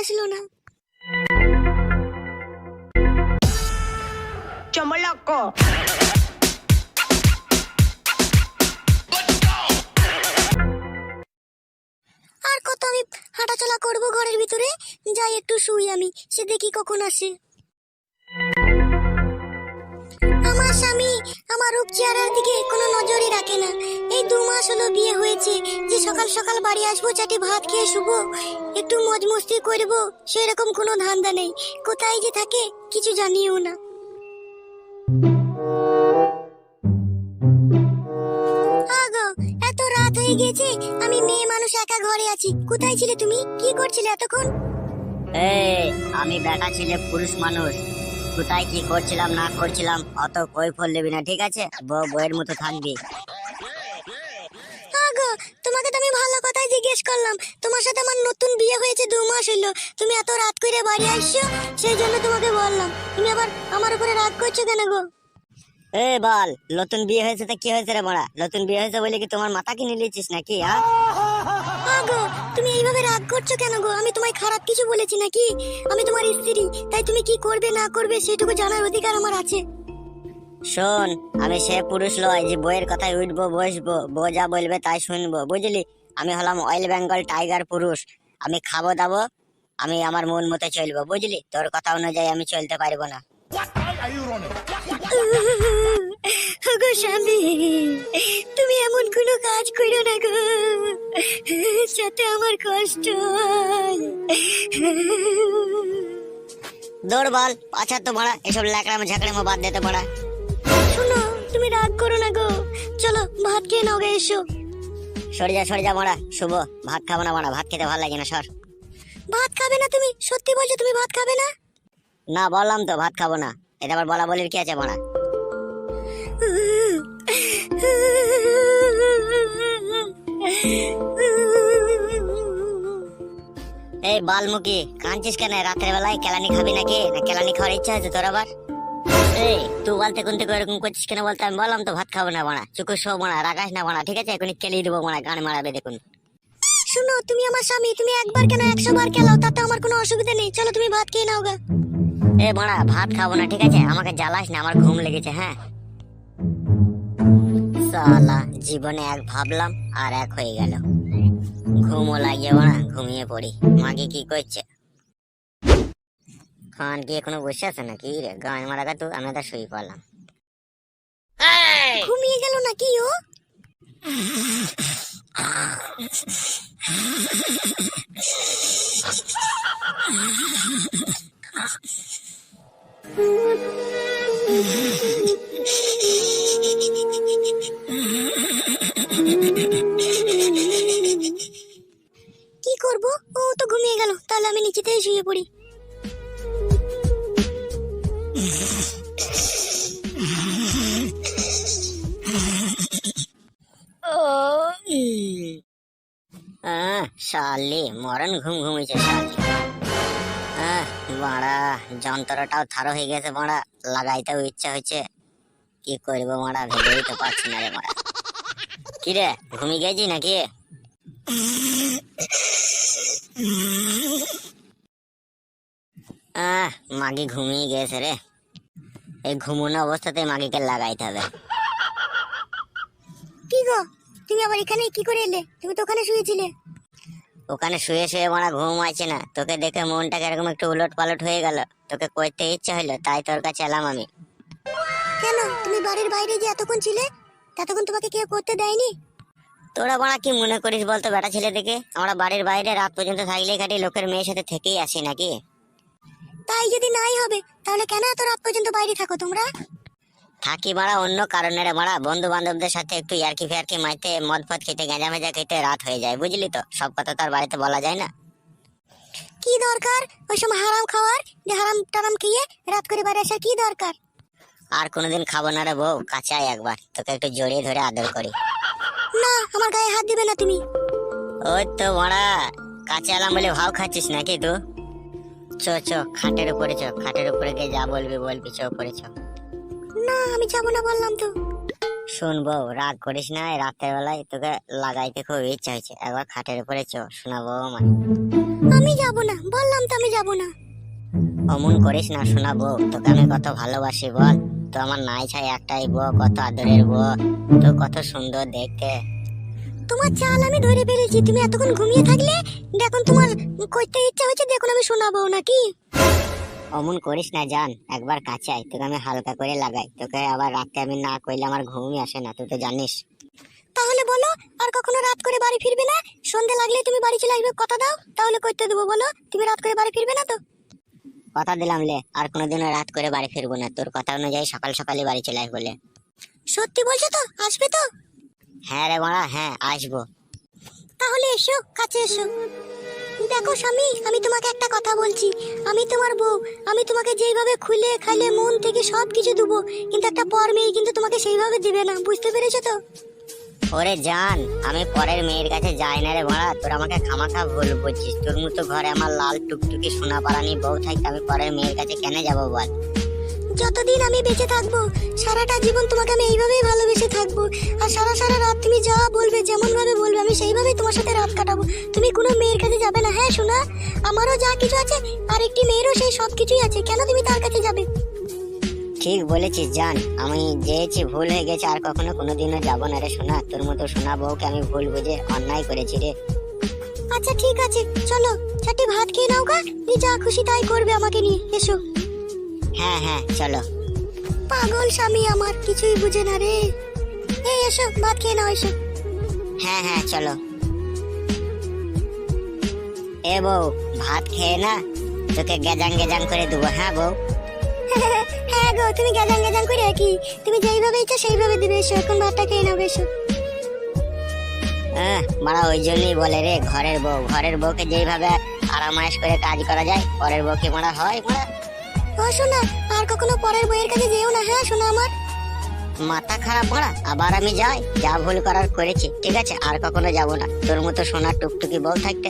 আসলো না। চমলক্কো আর কত আমি হাঁটাচলা করব ঘরের ভিতরে? যাই একটু শুই আমি, সে দেখি কখন আসে। আমার স্বামী আমার রূপ চেহারার দিকে কোনো নজরই রাখে না। এই 2 মাস হলো বিয়ে হয়েছে, যে সকাল সকাল বাড়ি আসবো, চাটি ভাত খেয়ে শুবো, একটু মজ মস্তি করবো, সেরকম কোনো ধান্দা নেই। কোথায় যে থাকে কিছু জানিও না। আগো, এত রাত হয়ে গেছে, আমি মেয়ে মানুষ একা ঘরে আছি। কোথায় ছিলে তুমি? কি করছিলে এতক্ষণ? আমি বেটা ছেলে পুরুষ মানুষ, কোথায় কি করছিলাম না করছিলাম অত কই ফল নেবি না, ঠিক আছে? বউয়ের মতো থাকবি। আগো, তোমাকে তো আমি ভালো কথাই জিজ্ঞেস করলাম। তোমার সাথে আমার নতুন বিয়ে হয়েছে, 2 মাস হলো, তুমি এত রাত করে বাড়ি আসছো, সেই জন্য তোমাকে বললাম। তুমি আবার আমার উপরে রাগ করছো কেন গো? বল, নতুন বিয়ে হয়েছে তো কি হয়েছে রে বড়া? নতুন বিয়ে হয়েছে বলে কি তোমার মাথা কিনে নিয়েছিস নাকি? আগো, তুমি এইভাবে রাগ করছো কেন গো? আমি তোমায় খারাপ কিছু বলেছি নাকি? আমি তোমার স্ত্রী, তাই তুমি কি করবে না করবে সেটুকু জানার অধিকার আমার আছে। শোন, আমি সে পুরুষ লয় যে বইয়ের কথায় উঠবো বসবো, বউ যা বলবে তাই শুনবো, বুঝলি? আমি হলাম অয়েল বেঙ্গল টাইগার পুরুষ। আমি খাবো দাবো, আমি আমার মন মতো চলবো, বুঝলি? তোর কথা অনুযায়ী আমি চলতে পারবো না। গো স্বামী, তুমি এমন কোনো কাজ করো না গো যাতে আমার কষ্ট হয়। দৌড় বল, আচ্ছা তো বড়া, এসব ল্যাকড়ামো ঝাঁকড়ামো বাদ দিতে বড়া। শোনো, তুমি রাগ করো না গো, চলো ভাত খেয়ে নাও গে, এসো। সরে যা বড়া, শুভ। ভাত খাবো না বড়া, ভাত খেতে ভালো লাগে না, সর। ভাত খাবে না তুমি? সত্যি বলছো তুমি ভাত খাবে না? না, বললাম তো ভাত খাবো না। এটা আবার বলা বলির কি আছে বড়া? এই বালমুখী, কাঁদছিস কেন? রাতের বেলায় কেলানি খাবি নাকি? না কেলানি খাওয়ার ইচ্ছা আছে তোর আবার? এই তুই বলতে কোন থেকে এরকম করছিস কেন বলতে? আমি বললাম তো ভাত খাবো না বড়া, চুকু শো বড়া, রাগাস না বড়া, ঠিক আছে? এখনই কেলিয়ে দেবো বড়া, গান মারাবে দেখুন। শোনো, তুমি আমার স্বামী, তুমি একবার কেন 100 বার খেলাও, তাতে আমার কোনো অসুবিধা নেই। চলো তুমি ভাত খেয়ে নাও গা। বড়া, ভাত খাবো না, ঠিক আছে? আমাকে জ্বালাস না, আমার ঘুম লেগেছে। হ্যাঁ সালা, জীবনে এক ভাবলাম আর এক হয়ে গেল। ঘুমও লাগিয়ে বড়া, ঘুমিয়ে পড়ি। মাকে কি করছে? খান কি এখনো বসে আছে নাকি রে? গান মারা গা, তো আমি তো শুয়ে পড়লাম। ঘুমিয়ে গেল নাকি ও? কি করব? ও তো ঘুমিয়ে গেল, তাহলে আমি নিচেতেই শুয়ে পড়ি। শালি মরণ ঘুম ঘুমিয়েছে শালি। বাড়া, যন্ত্রটাও থারো হয়ে গেছে বাড়া, লাগাইতেও ইচ্ছা হচ্ছে। কি করবো মারা, ভেবেই তো পারছি না রে মারা। কি রে, ঘুমিয়ে গেছি নাকি? মাগি ঘুমিয়ে গেছে রে। এই ঘুমোনো অবস্থাতে মাগিকে লাগাইতে হবে। কি গো, তুমি আবার এখানে কি করে এলে? তুমি তো ওখানে শুয়েছিলে। ওখানে শুয়ে শুয়ে মারা ঘুম আছে না, তোকে দেখে মনটাকে এরকম একটু উলট পালট হয়ে গেল, তোকে করতে ইচ্ছা হলো, তাই তোর কাছে এলাম আমি। কেন, তুমি বাড়ির বাইরে যে এতক্ষণ ছিলে, ততক্ষণ তোমাকে কেউ করতে দেয়নি? তোরা বাড়া কি মনে করিস বলতো বেটা ছেলে দেখে? আমরা বাড়ির বাইরে রাত পর্যন্ত থাকলেই খাটি লোকের মেয়ের সাথে থেকেই আসি নাকি? তাই যদি নাই হবে, তাহলে কেন এত রাত পর্যন্ত বাইরে থাকো তোমরা? থাকি মারা অন্য কারণে রে মারা, বন্ধু বান্ধবদের সাথে একটু ইয়ার্কি ফেয়ার্কি মাইতে, মদ ফদ খেতে, গাঁজা মেজা খেতে রাত হয়ে যায়, বুঝলি তো? সব কথা তো আর বাড়িতে বলা যায় না। কি দরকার ওই সময় হারাম খাওয়ার? যে হারাম টারাম খেয়ে রাত করে বাইরে আসার কি দরকার? আর কোনোদিন খাবো না রে বউ, কাছে আয় একবার, তোকে একটু জড়িয়ে ধরে আদর করি। না, আমার গায়ে হাত দিবে না তুমি। ওই তো মারা, কাছে এলাম বলে ভাও খাচ্ছিস নাকি তো? চ খাটের উপরে খাটের উপরে গিয়ে যা বলবি বলবি, উপরে চ। না, আমি যাবো না বললাম তো। শুনবো, রাগ করিস না, এই রাতের বেলায় তোকে লাগাইতে খুব ইচ্ছা হয়েছে, একবার খাটের উপরে শোনাবো আমার। আমি যাব না, বললাম তো আমি যাব না। অমন করিস না, শোনাবো তোকে আমি কত ভালোবাসি বল। তো আমার নাই ছাই একটাই বউ, কত আদরের বউ, তো কত সুন্দর দেখতে। তোমার চাল আমি ধরে ফেলেছি, তুমি এতক্ষণ ঘুমিয়ে থাকলে, দেখুন তোমার কইতে ইচ্ছা হয়েছে, দেখুন আমি শোনাবো নাকি। অমন করিস না জান, একবার কাছে আয়, তোকে আমি হালকা করে লাগাই। তোকে আবার রাতে আমি না কইলে আমার ঘুমই আসে না, তুই তো জানিস। তাহলে বলো, আর কখনো রাত করে বাড়ি ফিরবে না? সন্ধে লাগলে তুমি বাড়ি চলে আসবে, কথা দাও, তাহলে করতে দেবো। বলো, তুমি রাত করে বাড়ি ফিরবে না তো? কথা দিলাম লে, আর কোনোদিনও রাত করে বাড়ি ফিরবো না, তোর কথা অনুযায়ী সকাল সকালই বাড়ি চলে আসবো লে। সত্যি বলছো তো? আসবে তো? হ্যাঁ রে বড়া, হ্যাঁ আসবো। তাহলে এসো, কাছে এসো। দেখো স্বামী, আমি তোমাকে একটা কথা বলছি, আমি তোমার বউ, আমি তোমাকে যেইভাবে খুলে খাইলে মন থেকে সবকিছু দেবো, কিন্তু একটা পর মেয়ে কিন্তু তোমাকে সেইভাবে দিবে না, বুঝতে পেরেছো তো? ওরে জান, আমি পরের মেয়ের কাছে যাই না রে বড়া, তোর আমাকে খামাখা ভুল বুঝছিস। তোর মতো ঘরে আমার লাল টুকটুকি সোনা পারানি বউ থাকতে আমি পরের মেয়ের কাছে কেন যাবো বল? যতদিন আমি বেঁচে থাকবো, সারাটা জীবন তোমাকে আমি এইভাবেই ভালোবেসে থাকবো, আর সারা সারা রাত তুমি যা বলবে, যেমন ভাবে বলবে, আমি সেইভাবেই তোমার সাথে রাত কাটাবো। তুমি কোনো মেয়ের কাছে যাবে না, হ্যাঁ শোনা? আমারও যা কিছু আছে, আর একটি মেয়েরও সেই সব কিছুই আছে, কেন তুমি তার কাছে যাবে? ঠিক বলেছিস জান, আমি যেয়েছি, ভুল হয়ে গেছে, আর কখনো কোনোদিনও যাবো না রে সোনা। তোর মতো সোনা বউকে আমি ভুল বুঝে অন্যায় করেছি রে। আচ্ছা ঠিক আছে, চলো চারটে ভাত খেয়ে নাও গা, তুমি যা খুশি তাই করবে আমাকে নিয়ে, এসো। হ্যাঁ হ্যাঁ চলো। পাগল স্বামী আমার, কিছুই বুঝে না রে। এই এসো, ভাত খেয়ে নাও, এসো। হ্যাঁ হ্যাঁ চলো। এ বউ, ভাত খেয়ে না তোকে গেজাং গেজাং করে দেবো, হ্যাঁ বউ। হ্যাঁ গো, তুমি গেজাং গেজাং করে কি, তুমি যেইভাবে ইচ্ছা সেইভাবে দিবে, এসো এখন ভাতটা খেয়ে নাও, এসো। মারা ওই জন্যই বলে রে, ঘরের বউ, ঘরের বউকে যেইভাবে আরামায়েশ করে কাজ করা যায়, পরের বউকে মারা হয় মারা। ও শোনা, আর কখনো পরের বইয়ের কাছে যেও না, হ্যাঁ শোনা আমার। মাথা খারাপ মারা, আবার আমি যাই, যা ভুল করার করেছি, ঠিক আছে, আর কখনো যাবো না। তোর মতো সোনার টুকটুকি বউ থাকতে